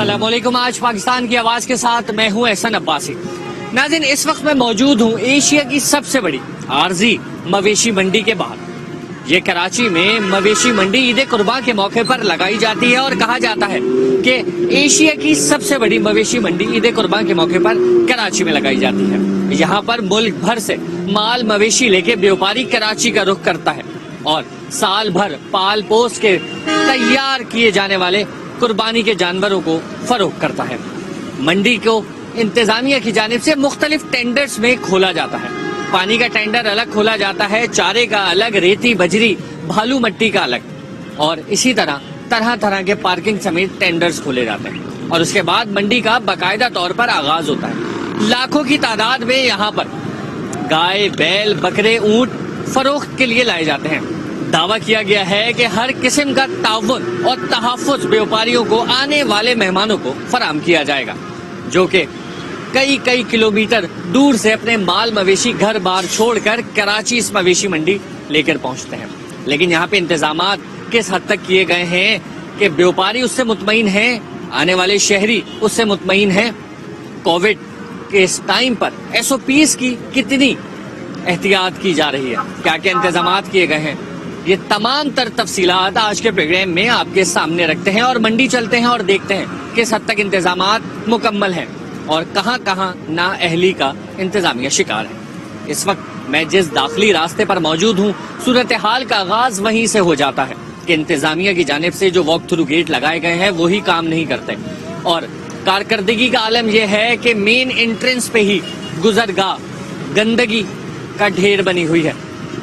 अस्सलाम वालेकुम। आज पाकिस्तान की आवाज के साथ मैं हूं एहसन अब्बासी। नाज़रीन, इस वक्त मैं मौजूद हूं एशिया की सबसे बड़ी आरजी मवेशी मंडी के बाहर। ये कराची में मवेशी मंडी ईद कुर्बान के मौके पर लगाई जाती है और कहा जाता है कि एशिया की सबसे बड़ी मवेशी मंडी ईद कुर्बान के मौके पर कराची में लगाई जाती है। यहाँ पर मुल्क भर से माल मवेशी लेके व्यापारी कराची का रुख करता है और साल भर पाल पोस के तैयार किए जाने वाले कुर्बानी के जानवरों को फरोख्त करता है। मंडी को इंतजामिया की जानिब से मुख्तलिफ टेंडर्स में खोला जाता है। पानी का टेंडर अलग खोला जाता है, चारे का अलग, रेती बजरी भालू मट्टी का अलग, और इसी तरह तरह तरह के पार्किंग समेत टेंडर्स खोले जाते हैं। और उसके बाद मंडी का बाकायदा तौर पर आगाज होता है। लाखों की तादाद में यहाँ पर गाय, बैल, बकरे, ऊंट फरोख्त के लिए लाए जाते हैं। दावा किया गया है कि हर किस्म का ताउन और तहफ़्फ़ुज़ व्यापारियों को आने वाले मेहमानों को फराहम किया जाएगा, जो कि कई किलोमीटर दूर से अपने माल मवेशी घर बार छोड़कर कराची इस मवेशी मंडी लेकर पहुंचते हैं। लेकिन यहाँ पे इंतजामात किस हद तक किए गए हैं कि व्यापारी उससे मुतमईन हैं, आने वाले शहरी उससे मुतमईन हैं। कोविड के इस टाइम पर SOPs की कितनी एहतियात की जा रही है, क्या क्या इंतजामात किए गए हैं, ये तमाम तर तफसीलात आज के प्रोग्राम में आपके सामने रखते हैं और मंडी चलते हैं और देखते हैं किस हद तक इंतजामात मुकम्मल हैं और कहां कहां नाअहली का इंतजामिया शिकार है। इस वक्त मैं जिस दाखिली रास्ते पर मौजूद हूं, सूरत हाल का आगाज वहीं से हो जाता है कि इंतजामिया की जानिब से जो वॉक थ्रू गेट लगाए गए हैं वही काम नहीं करते और कारकर्दगी का आलम यह है कि मेन एंट्रेंस पे ही गुजरगाह गंदगी का ढेर बनी हुई है।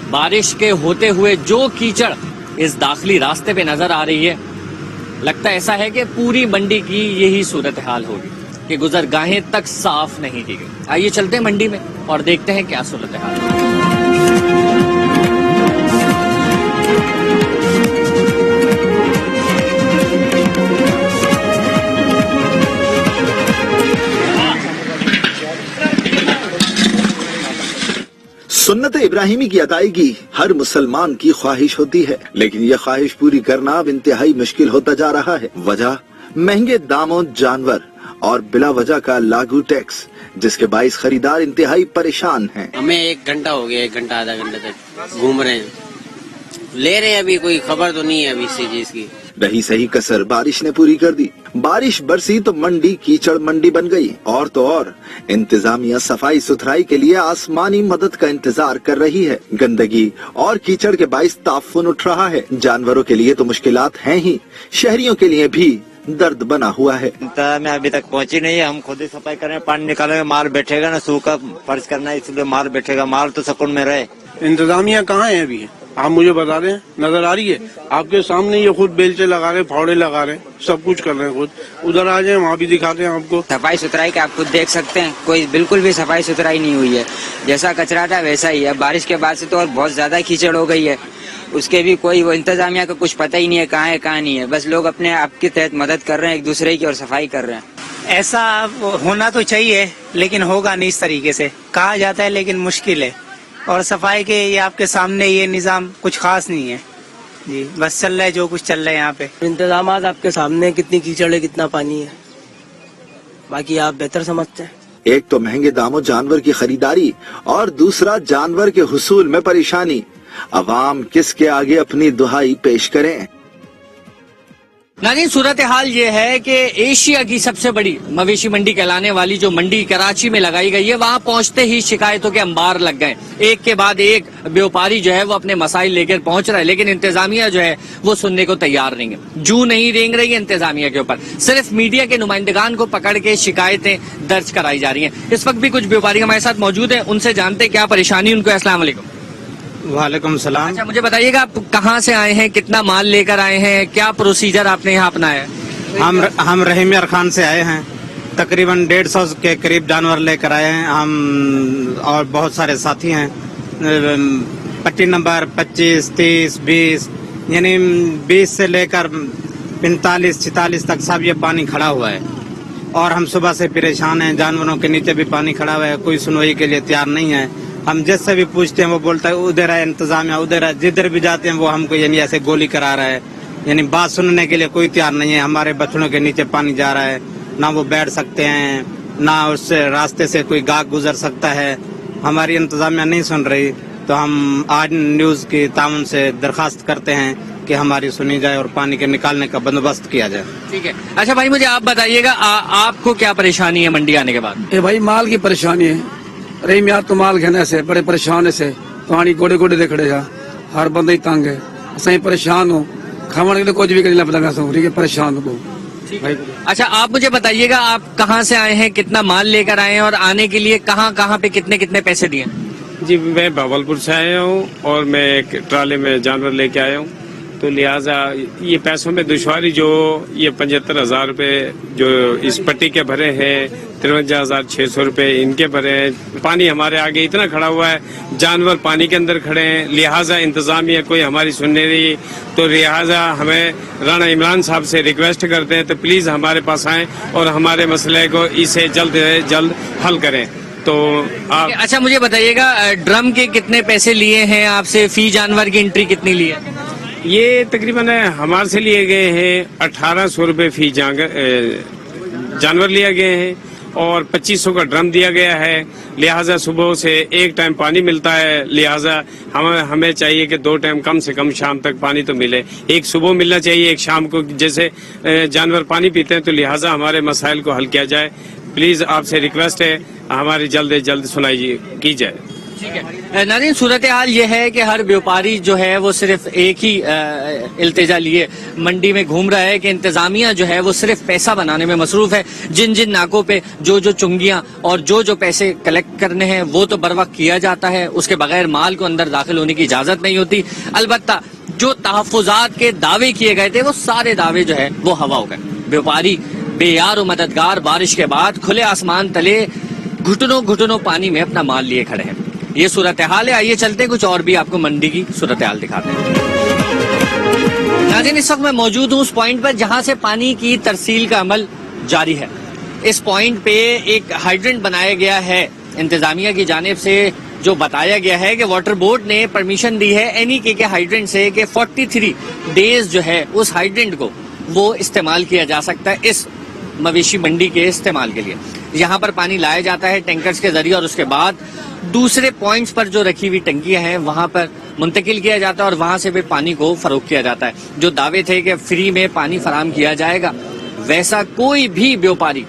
बारिश के होते हुए जो कीचड़ इस दाखिली रास्ते पे नजर आ रही है, लगता ऐसा है कि पूरी मंडी की यही सूरत हाल होगी कि गुजरगाहें तक साफ नहीं की गई। आइए चलते हैं मंडी में और देखते हैं क्या सूरत हाल है। सुन्नत इब्राहिमी की अदायगी हर मुसलमान की ख्वाहिश होती है, लेकिन यह ख्वाहिश पूरी करना अब इंतहाई मुश्किल होता जा रहा है। वजह महंगे दामों जानवर और बिला वजह का लागू टैक्स, जिसके बाइस खरीदार इंतहाई परेशान हैं। हमें 1 घंटा हो गया, 1 घंटा आधा घंटा तक घूम रहे हैं, ले रहे हैं, अभी कोई खबर तो नहीं है अभी इसी चीज की। रही सही कसर बारिश ने पूरी कर दी। बारिश बरसी तो मंडी कीचड़ मंडी बन गई, और तो और इंतजामिया सफाई सुथराई के लिए आसमानी मदद का इंतजार कर रही है। गंदगी और कीचड़ के बाइस ताफुन उठ रहा है। जानवरों के लिए तो मुश्किलात हैं ही, शहरियों के लिए भी दर्द बना हुआ है। में अभी तक पहुंची नहीं है। हम खुद ही सफाई करें, पानी निकालेंगे, माल बैठेगा ना, सूखा फर्ज करना है, इसलिए माल बैठेगा, माल तो सुकून में रहे। इंतजामिया कहाँ है अभी? आप मुझे बता दें, नजर आ रही है आपके सामने? ये खुद बेलचे लगा रहे, फावड़े लगा रहे, सब कुछ कर रहे हैं खुद। उधर आ जाए, वहाँ भी दिखाते हैं आपको। सफाई सुथराई का आप खुद देख सकते हैं, कोई बिल्कुल भी सफाई सुथराई नहीं हुई है। जैसा कचरा था वैसा ही है। बारिश के बाद से तो और बहुत ज्यादा कीचड़ हो गई है, उसके भी कोई वो इंतजामिया का कुछ पता ही नहीं है कहाँ है कहाँ नहीं है। बस लोग अपने आप के तहत मदद कर रहे हैं एक दूसरे की और सफाई कर रहे हैं। ऐसा होना तो चाहिए, लेकिन होगा नहीं इस तरीके से। कहा जाता है लेकिन मुश्किल है। और सफाई के ये आपके सामने ये निज़ाम कुछ खास नहीं है जी, बस चल रहा है जो कुछ चल रहा है यहाँ पे। इंतजाम आपके सामने, कितनी कीचड़ है, कितना पानी है, बाकी आप बेहतर समझते हैं। एक तो महंगे दामों जानवर की खरीदारी और दूसरा जानवर के हुसूल में परेशानी। अवाम किसके आगे अपनी दुहाई पेश करें? नाज़रीन, सूरत हाल ये है कि एशिया की सबसे बड़ी मवेशी मंडी कहलाने वाली जो मंडी कराची में लगाई गई है, वहां पहुंचते ही शिकायतों के अंबार लग गए। एक के बाद एक व्यापारी जो है वो अपने मसाइल लेकर पहुंच रहा है, लेकिन इंतजामिया जो है वो सुनने को तैयार नहीं है। जू नहीं रेंग रही है इंतजामिया के ऊपर, सिर्फ मीडिया के नुमाइंदगान को पकड़ के शिकायतें दर्ज कराई जा रही हैं। इस वक्त भी कुछ व्यापारी हमारे साथ मौजूद है, उनसे जानते क्या परेशानी उनको। अस्सलाम वालेकुम। वालेकुम सलाम। अच्छा, मुझे बताइएगा आप कहाँ से आए हैं, कितना माल लेकर आए हैं, क्या प्रोसीजर आपने यहाँ अपनाया है? हम रहीम यार खान से आए हैं, तकरीबन 150 के करीब जानवर लेकर आए हैं हम, और बहुत सारे साथी हैं। पट्टी नंबर 25, 30, 20, यानी 20 से लेकर 45, 46 तक सब ये पानी खड़ा हुआ है और हम सुबह से परेशान हैं। जानवरों के नीचे भी पानी खड़ा हुआ है, कोई सुनवाई के लिए तैयार नहीं है। हम जिससे भी पूछते हैं वो बोलता है उधर है इंतजामिया, उधर है। जिधर भी जाते हैं वो हमको यानी ऐसे गोली करा रहा है, यानी बात सुनने के लिए कोई तैयार नहीं है। हमारे बछड़ों के नीचे पानी जा रहा है, ना वो बैठ सकते हैं, ना उस रास्ते से कोई गाहक गुजर सकता है। हमारी इंतजामिया नहीं सुन रही, तो हम आज न्यूज़ की ताउन से दरखास्त करते हैं कि हमारी सुनी जाए और पानी के निकालने का बंदोबस्त किया जाए। ठीक है। अच्छा भाई, मुझे आप बताइएगा, आपको क्या परेशानी है मंडी आने के बाद? ये भाई माल की परेशानी है। रही मैं तो माल घेने से बड़े परेशान से पानी गोड़े गोड़े दे खड़े जा, हर बंदा ही तंग है, सही परेशान हो, खाने के लिए कुछ भी करने लगा सो, ठीक है, परेशान हो भाई। अच्छा आप मुझे बताइएगा, आप कहाँ से आए हैं, कितना माल लेकर आए हैं और आने के लिए कहाँ कहाँ पे कितने कितने पैसे दिए? जी मैं भावलपुर से आया हूँ और मैं एक ट्राले में जानवर लेके आया हूँ, तो लिहाजा ये पैसों में दुश्वारी जो ये 75,000 रुपये जो इस पट्टी के भरे हैं, 53,600 रुपये इनके भरे हैं। पानी हमारे आगे इतना खड़ा हुआ है, जानवर पानी के अंदर खड़े हैं, लिहाजा इंतजामिया कोई हमारी सुन नहीं रही। तो लिहाजा हमें राणा इमरान साहब से रिक्वेस्ट करते हैं तो प्लीज हमारे पास आएं और हमारे मसले को इसे जल्द से जल्द हल करें। तो आप अच्छा मुझे बताइएगा, ड्रम के कितने पैसे लिए हैं आपसे, फी जानवर की एंट्री कितनी ली है? ये तकरीबन हमारे से लिए गए हैं 1800 रुपये फी जानवर लिया गए हैं और 2500 का ड्रम दिया गया है। लिहाजा सुबह से एक टाइम पानी मिलता है, लिहाजा हमें चाहिए कि 2 टाइम कम से कम शाम तक पानी तो मिले। एक सुबह मिलना चाहिए, एक शाम को, जैसे जानवर पानी पीते हैं, तो लिहाजा हमारे मसाइल को हल किया जाए। प्लीज आपसे रिक्वेस्ट है, हमारी जल्द से जल्द सुनाई की जाए। ठीक है नाज़रीन, सूरत हाल ये है कि हर व्यापारी जो है वो सिर्फ एक ही इल्तिजा लिए मंडी में घूम रहा है कि इंतजामिया जो है वो सिर्फ पैसा बनाने में मसरूफ है। जिन जिन नाकों पे जो जो चुंगियां और जो जो पैसे कलेक्ट करने हैं वो तो बर वक्त किया जाता है, उसके बगैर माल को अंदर दाखिल होने की इजाजत नहीं होती। अलबत्ता जो तहफ़्फ़ुज़ात के दावे किए गए थे वो सारे दावे जो है वो हवा हो गए। व्यापारी बेयार और मददगार बारिश के बाद खुले आसमान तले घुटनों घुटनों पानी में अपना माल लिए खड़े हैं। ये सूरत हाल है। आइए चलते हैं, कुछ और भी आपको मंडी की सूरत हाल दिखाते हैं। नाज़रीन, इस वक्त मैं मौजूद हूँ उस पॉइंट पर जहाँ से पानी की तरसील का अमल जारी है। इस पॉइंट पे एक हाइड्रेंट बनाया गया है इंतजामिया की जानिब से, जो बताया गया है कि वाटर बोर्ड ने परमिशन दी है एनईके के हाइड्रेंट से कि 43 डेज जो है उस हाइड्रेंट को वो इस्तेमाल किया जा सकता है इस मवेशी मंडी के इस्तेमाल के लिए। यहाँ पर पानी लाया जाता है टैंकर्स के जरिए और उसके बाद दूसरे पॉइंट्स पर जो रखी हुई टंकियां हैं वहां पर मुंतकिल किया जाता है और वहां से भी पानी को फरोख्त किया जाता है। जो दावे थे कि फ्री में पानी फराहम किया जाएगा, वैसा कोई भी व्यापारी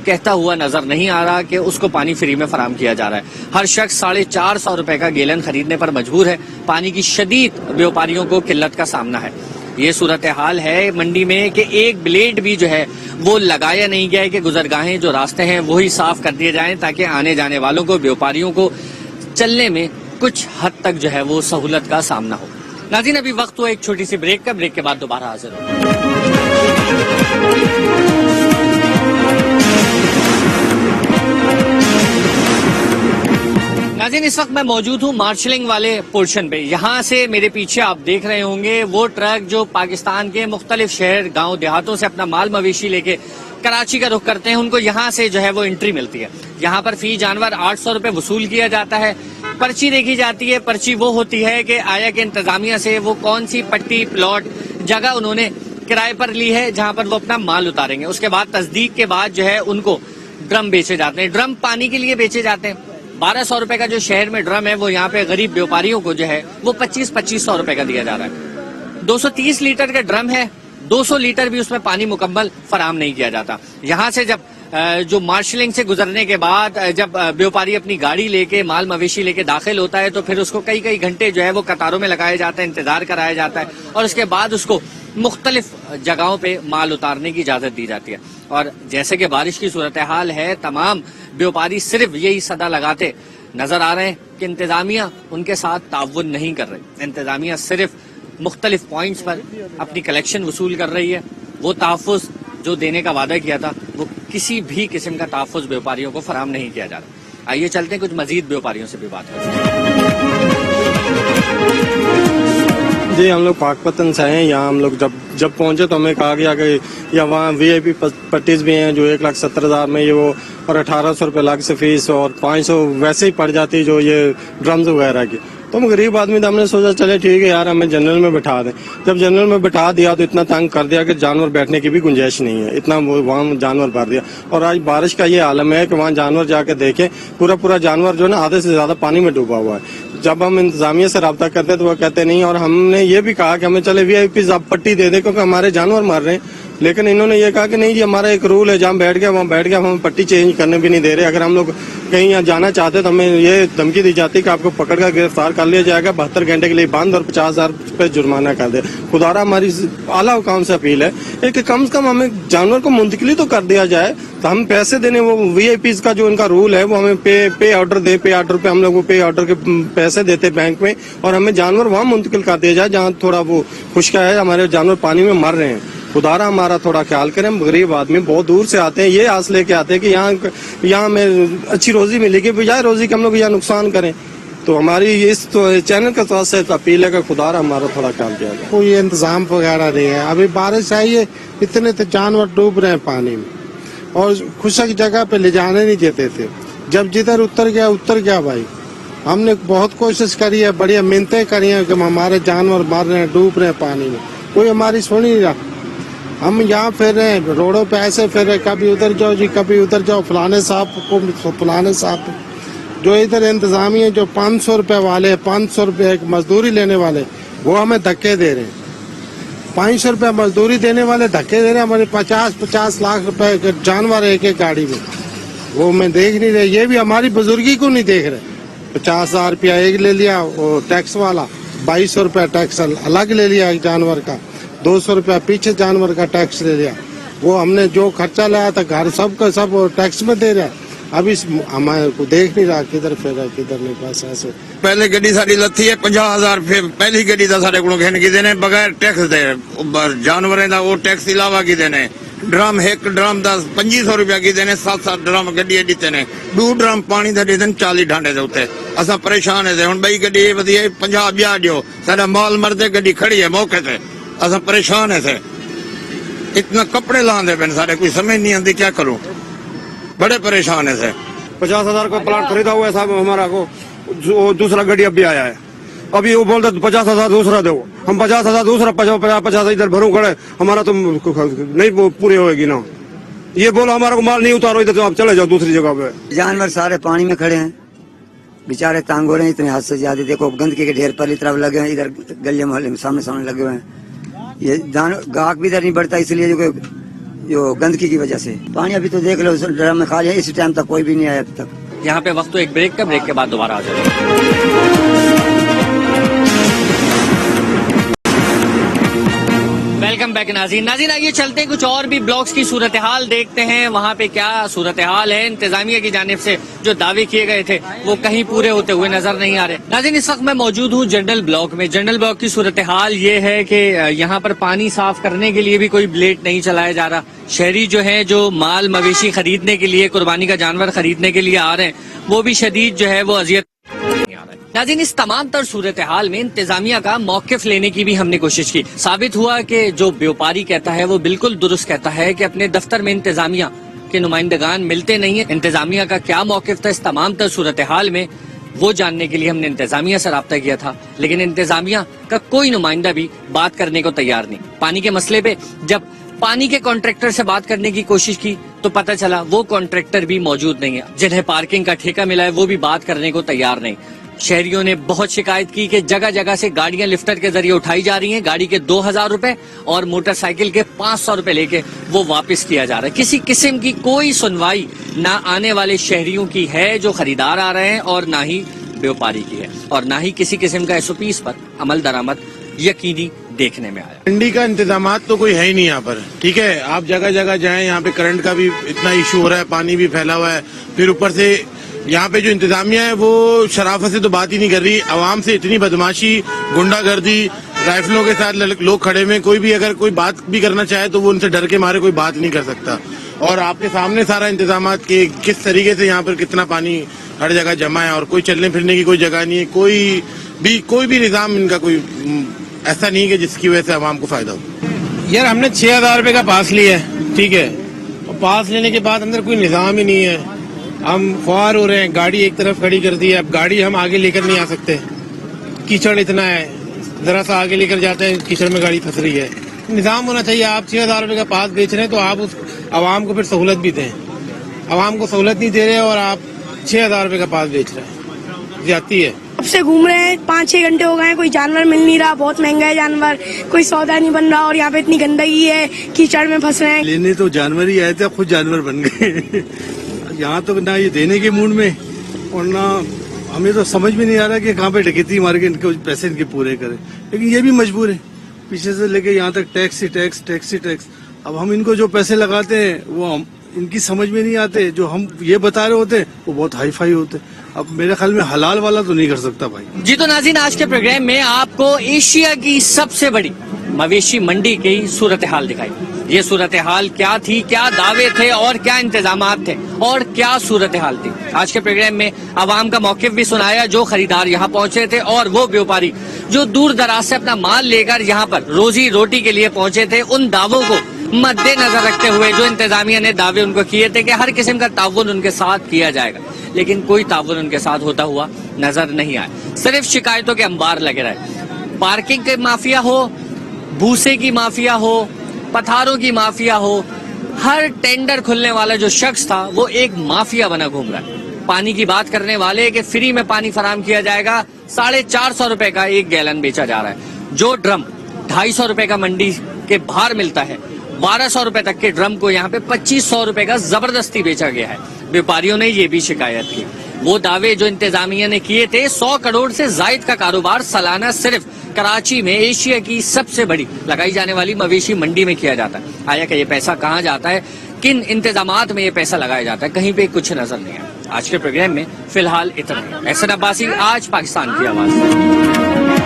कहता हुआ नजर नहीं आ रहा कि उसको पानी फ्री में फराहम किया जा रहा है। हर शख्स 450 रुपए का गैलन खरीदने पर मजबूर है। पानी की शदीद व्यापारियों को किल्लत का सामना है। ये सूरत हाल है मंडी में कि एक ब्लेड भी जो है वो लगाया नहीं गया है कि गुजरगाहें जो रास्ते हैं वही साफ कर दिए जाएं ताकि आने जाने वालों को, व्यापारियों को चलने में कुछ हद तक जो है वो सहूलत का सामना हो। नाज़रीन, अभी वक्त हुआ एक छोटी सी ब्रेक का। ब्रेक के बाद दोबारा हाजिर हो। नाज़रीन, इस वक्त मैं मौजूद हूँ मार्शलिंग वाले पोर्शन पे। यहाँ से मेरे पीछे आप देख रहे होंगे वो ट्रक जो पाकिस्तान के मुख्तलिफ शहर गांव देहातों से अपना माल मवेशी लेके कराची का रुख करते हैं, उनको यहाँ से जो है वो एंट्री मिलती है। यहाँ पर फी जानवर 800 रुपए वसूल किया जाता है। पर्ची देखी जाती है। पर्ची वो होती है कि आया के इंतजामिया से वो कौन सी पट्टी, प्लॉट, जगह उन्होंने किराए पर ली है जहाँ पर वो अपना माल उतारेंगे। उसके बाद तस्दीक के बाद जो है उनको ड्रम बेचे जाते हैं। ड्रम पानी के लिए बेचे जाते हैं। 1200 रुपए का जो शहर में ड्रम है वो यहाँ पे गरीब व्यापारियों को जो है वो 2500 रुपए का दिया जा रहा है। 230 लीटर का ड्रम है, 200 लीटर भी उसमें पानी मुकम्मल फराहम नहीं किया जाता। यहाँ से जब जो मार्शलिंग से गुजरने के बाद जब व्यापारी अपनी गाड़ी लेके, माल मवेशी लेके दाखिल होता है तो फिर उसको कई कई घंटे जो है वो कतारों में लगाया जाता है, इंतजार कराया जाता है और उसके बाद उसको मुख्तलिफ जगहों पे माल उतारने की इजाजत दी जाती है। और जैसे कि बारिश की सूरत हाल है, तमाम व्यापारी सिर्फ यही सदा लगाते नजर आ रहे हैं कि इंतजामिया उनके साथ ताउन नहीं कर रही। इंतजामिया सिर्फ मुख्तलिफ पॉइंट्स पर अपनी कलेक्शन वसूल कर रही है। वो तहफ़्फ़ुज़ जो देने का वादा किया था वो किसी भी किस्म का तहफ़्फ़ुज़ व्यापारियों को फराहम नहीं किया जा रहा। आइए चलते हैं, कुछ मजीद व्यापारियों से भी बात करते हैं। जी, हम लोग पाकपतन से हैं। यहाँ हम लोग जब पहुंचे तो हमें कहा गया कि या वहाँ VIP पट्टीज भी हैं जो 1,70,000 में ये वो, और 1800 रुपये अलग से फीस और 500 वैसे ही पड़ जाती जो ये ड्रम्स वगैरह की। तो हम गरीब आदमी तो हमने सोचा चले ठीक है यार हमें जनरल में बैठा दें। जब जनरल में बैठा दिया तो इतना तंग कर दिया कि जानवर बैठने की भी गुंजाइश नहीं है, इतना वहाँ जानवर भर दिया। और आज बारिश का ये आलम है कि वहाँ जानवर जाके देखें, पूरा जानवर जो है ना आधे से ज्यादा पानी में डूबा हुआ है। जब हम इंतजामिया से रब्ता करते तो वो कहते नहीं, और हमने ये भी कहा कि हमें चले VIP आप पट्टी दे दें क्योंकि हमारे जानवर मर रहे हैं। लेकिन इन्होंने ये कहा कि नहीं जी हमारा एक रूल है, जहाँ बैठ गया वहाँ बैठ गया, हमें पट्टी चेंज करने भी नहीं दे रहे। अगर हम लोग कहीं यहाँ जाना चाहते तो हमें ये धमकी दी जाती कि आपको पकड़ कर गिरफ्तार कर लिया जाएगा, 72 घंटे के लिए बंद और 50,000 रुपये जुर्माना कर दे। खुदारा हमारी आला हुकाम से अपील है कि कम से कम हमें जानवर को मुंतकिली तो कर दिया जाए, तो हम पैसे देने वो VIPs का जो इनका रूल है वो हमें पे ऑर्डर दे, पे ऑर्डर पे हम लोग वो पे ऑर्डर के पैसे देते बैंक में, और हमें जानवर वहाँ मुंतकिल कर दिया जाए जहाँ थोड़ा वो खुशका है, हमारे जानवर पानी में मर रहे हैं। खुदारा हमारा थोड़ा ख्याल करें। हम गरीब आदमी बहुत दूर से आते हैं, ये आस लेके आते हैं कि यहाँ में अच्छी रोजी मिलेगी, बजाय रोजी के हम लोग यहाँ नुकसान करें। तो हमारी इस चैनल के तरफ से अपील है कि खुदारा हमारा थोड़ा ख्याल किया जाए। कोई इंतजाम वगैरह नहीं है। अभी बारिश आई है, इतने तो जानवर डूब रहे हैं पानी में, और खुशक जगह पे ले जाने नहीं देते थे। जब जिधर उतर गया भाई। हमने बहुत कोशिश करी है, बढ़िया मिन्नतें करी हैं कि हमारे जानवर मर रहे हैं, डूब रहे हैं पानी में, कोई हमारी सुन नहीं रहा। हम यहाँ फिर रहे हैं, रोडों पे ऐसे फिर रहे, कभी उधर जाओ जी, कभी उधर जाओ, फलाने साहब जो इधर इंतजामिया जो 500 रुपए वाले, 500 रुपए एक मजदूरी लेने वाले, वो हमें धक्के दे रहे हैं। 500 रुपए मजदूरी देने वाले धक्के दे रहे हैं। हमारे 50 लाख रुपए जानवर एक गाड़ी में, वो मैं देख नहीं रहे। ये भी हमारी बुजुर्गी को नहीं देख रहे। 50,000 रुपया एक ले लिया, वो टैक्स वाला 2200 रुपया टैक्स अलग ले लिया एक जानवर का, 200 रुपया पीछे जानवर का टैक्स ले लिया। वो हमने जो खर्चा लाया था घर सबका सब टैक्स में दे रहा है। अभी हमारे को देख नहीं रहा किधर फिर रहा किधर नहीं। बस ऐसे पहले गड्डी सारी लथी है 50,000 पहली गड्डी का सारे को घेन की देने बगैर टैक्स दे, जानवरें का वो टैक्स इलावा की देने। ड्रम एक ड्रम का 2500 रुपया की देने, 7 ड्रम गड्डी दिते ने, 2 ड्रम पानी का देते 40 ढांडे उत्ते। असा परेशान है। हुण बई गड्डी वधिया 50 ब्याह दियो, साडा माल मरदे गड्डी खड़ी है मौके से, असा परेशान है। इतना कपड़े लांदे पे सारे, कोई समझ नहीं आती क्या करूं, बड़े परेशान है। 50,000 का प्लाट खरीदा हुआ है साहब हमारा को, दूसरा गाड़ी अब भी आया है। अभी वो बोलते 50,000 दूसरा दो, हम 50,000 दूसरा 50 इधर भरूं खड़े, हमारा तो नहीं पूरी होगी ना। ये बोलो हमारा को माल नहीं उतारो इधर, तो आप चले जाओ दूसरी जगह पे। जानवर सारे पानी में खड़े हैं, बेचारे तंग हो रहे हैं इतने हाथ से ज्यादा। देखो गंदगी के ढेर पर तरफ लगे हैं, इधर गले मोहल्ले में सामने लगे हुए हैं। ये गाहक भी इधर नहीं बढ़ता, इसलिए जो गंदगी की वजह से। पानी अभी तो देख लो ड्रम में खाली है, इसी टाइम तक कोई भी नहीं आया अब तक। यहाँ पे वक्त तो एक ब्रेक का, ब्रेक के बाद दोबारा आ जाएगा। वेलकम बैक नाज़रीन। आइए चलते हैं कुछ और भी ब्लॉक्स की सूरत हाल देखते हैं, वहाँ पे क्या सूरत हाल है। इंतजामिया की जानिब से जो दावे किए गए थे वो कहीं पूरे होते हुए नजर नहीं आ रहे। नाज़रीन इस वक्त मैं मौजूद हूँ जनरल ब्लॉक में। जनरल ब्लॉक की सूरत हाल ये है कि यहाँ पर पानी साफ करने के लिए भी कोई ब्लेड नहीं चलाया जा रहा। शहरी जो है जो माल मवेशी खरीदने के लिए, कुर्बानी का जानवर खरीदने के लिए आ रहे हैं, वो भी शदीद जो है वो अजियत। नाज़रीन इस तमाम तर सूरत हाल में इंतजामिया का मौक़िफ़ लेने की भी हमने कोशिश की। साबित हुआ कि जो व्यापारी कहता है वो बिल्कुल दुरुस्त कहता है कि अपने दफ्तर में इंतजामिया के नुमाइंदगान मिलते नहीं है। इंतजामिया का क्या मौक़िफ़ था इस तमाम तर सूरत हाल में, वो जानने के लिए हमने इंतजामिया से राब्ता किया था, लेकिन इंतजामिया का कोई नुमाइंदा भी बात करने को तैयार नहीं। पानी के मसले पे जब पानी के कॉन्ट्रैक्टर से बात करने की कोशिश की तो पता चला वो कॉन्ट्रैक्टर भी मौजूद नहीं है। जिन्हें पार्किंग का ठेका मिला है वो भी बात करने को तैयार नहीं। शहरियों ने बहुत शिकायत की कि जगह जगह से गाड़ियां लिफ्टर के जरिए उठाई जा रही हैं, गाड़ी के 2,000 रुपए और मोटरसाइकिल के 500 रुपए लेके वो वापस किया जा रहा है। किसी किस्म की कोई सुनवाई ना आने वाले शहरियों की है जो खरीदार आ रहे हैं, और ना ही व्यापारी की है, और ना ही किसी किस्म का SOPs पर अमल दरामद यकीनी देखने में आया। मंडी का इंतजाम तो कोई है ही नहीं यहाँ पर, ठीक है। आप जगह जगह जाएं, यहाँ पे करंट का भी इतना इशू हो रहा है, पानी भी फैला हुआ है। फिर ऊपर से यहाँ पे जो इंतजामिया है वो शराफत से तो बात ही नहीं कर रही। आवाम से इतनी बदमाशी, गुंडागर्दी, राइफलों के साथ लोग खड़े में, कोई भी अगर कोई बात भी करना चाहे तो वो उनसे डर के मारे कोई बात नहीं कर सकता। और आपके सामने सारा इंतजाम के किस तरीके से यहाँ पर कितना पानी हर जगह जमा है, और कोई चलने फिरने की कोई जगह नहीं है। कोई भी निजाम इनका कोई ऐसा नहीं है कि जिसकी वजह से आवाम को फायदा हो। यार हमने 6,000 रुपए का पास लिया है, ठीक है, और पास लेने के बाद अंदर कोई निजाम ही नहीं है। हम ख्वार हो रहे हैं, गाड़ी एक तरफ खड़ी कर दी है, अब गाड़ी हम आगे लेकर नहीं आ सकते, कीचड़ इतना है, जरा सा आगे लेकर जाते हैं कीचड़ में गाड़ी फंस रही है। निजाम होना चाहिए। आप 6,000 रुपए का पास बेच रहे हैं तो आप उस आवाम को फिर सहूलत भी दें। आवाम को सहूलत नहीं दे रहे और आप 6,000 रुपए का पास बेच रहे हैं, ज्यादती है। अब से घूम रहे हैं, 5-6 घंटे हो गए हैं, कोई जानवर मिल नहीं रहा, बहुत महंगा है जानवर, कोई सौदा नहीं बन रहा और यहाँ पे इतनी गंदगी है, कीचड़ में फंस रहे हैं। लेने तो जानवर ही आए थे, खुद जानवर बन गए। यहाँ तो ना ये देने के मूड में और ना हमें तो समझ में नहीं आ रहा कि कहाँ पे डकैती मार के इनके पैसे इनके पूरे करें, लेकिन ये भी मजबूर है। पीछे से लेके यहाँ तक टैक्स ही टैक्स, टैक्स ही टैक्स। अब हम इनको जो पैसे लगाते हैं वो इनकी समझ में नहीं आते, जो हम ये बता रहे होते हैं वो बहुत हाई फाई होते हैं। अब मेरे ख्याल में हलाल वाला तो नहीं कर सकता भाई। जी तो नाज़रीन, आज के प्रोग्राम में आपको एशिया की सबसे बड़ी मवेशी मंडी की सूरत हाल दिखाई। ये सूरत हाल क्या थी, क्या दावे थे और क्या इंतजामात थे और क्या सूरत हाल थी। आज के प्रोग्राम में अवाम का मौक़िफ़ भी सुनाया, जो खरीदार यहाँ पहुंचे थे और वो व्यापारी जो दूर दराज से अपना माल लेकर यहाँ पर रोजी रोटी के लिए पहुंचे थे, उन दावों को मद्देनजर रखते हुए जो इंतजामिया ने दावे उनको किए थे कि हर किस्म का ताउन उनके साथ किया जाएगा, लेकिन कोई ताउन उनके साथ होता हुआ नजर नहीं आया। सिर्फ शिकायतों के अंबार लगे रहे। पार्किंग के माफिया हो, भूसे की माफिया हो, पथारों की माफिया हो, हर टेंडर खुलने वाला जो शख्स था वो एक माफिया बना घूम रहा है। पानी की बात करने वाले कि फ्री में पानी फराम किया जाएगा, 450 रुपए का 1 गैलन बेचा जा रहा है। जो ड्रम 250 रुपए का मंडी के बाहर मिलता है, 1200 रुपए तक के ड्रम को यहाँ पे 2500 रुपए का जबरदस्ती बेचा गया है। व्यापारियों ने ये भी शिकायत की। वो दावे जो इंतजामिया ने किए थे, 100 करोड़ से जायद का कारोबार सालाना सिर्फ कराची में एशिया की सबसे बड़ी लगाई जाने वाली मवेशी मंडी में किया जाता है। आया कि ये पैसा कहाँ जाता है, किन इंतजामात में ये पैसा लगाया जाता है, कहीं पे कुछ नजर नहीं आया। आज के प्रोग्राम में फिलहाल इतना ही। एहसन अब्बासी, आज पाकिस्तान की आवाज।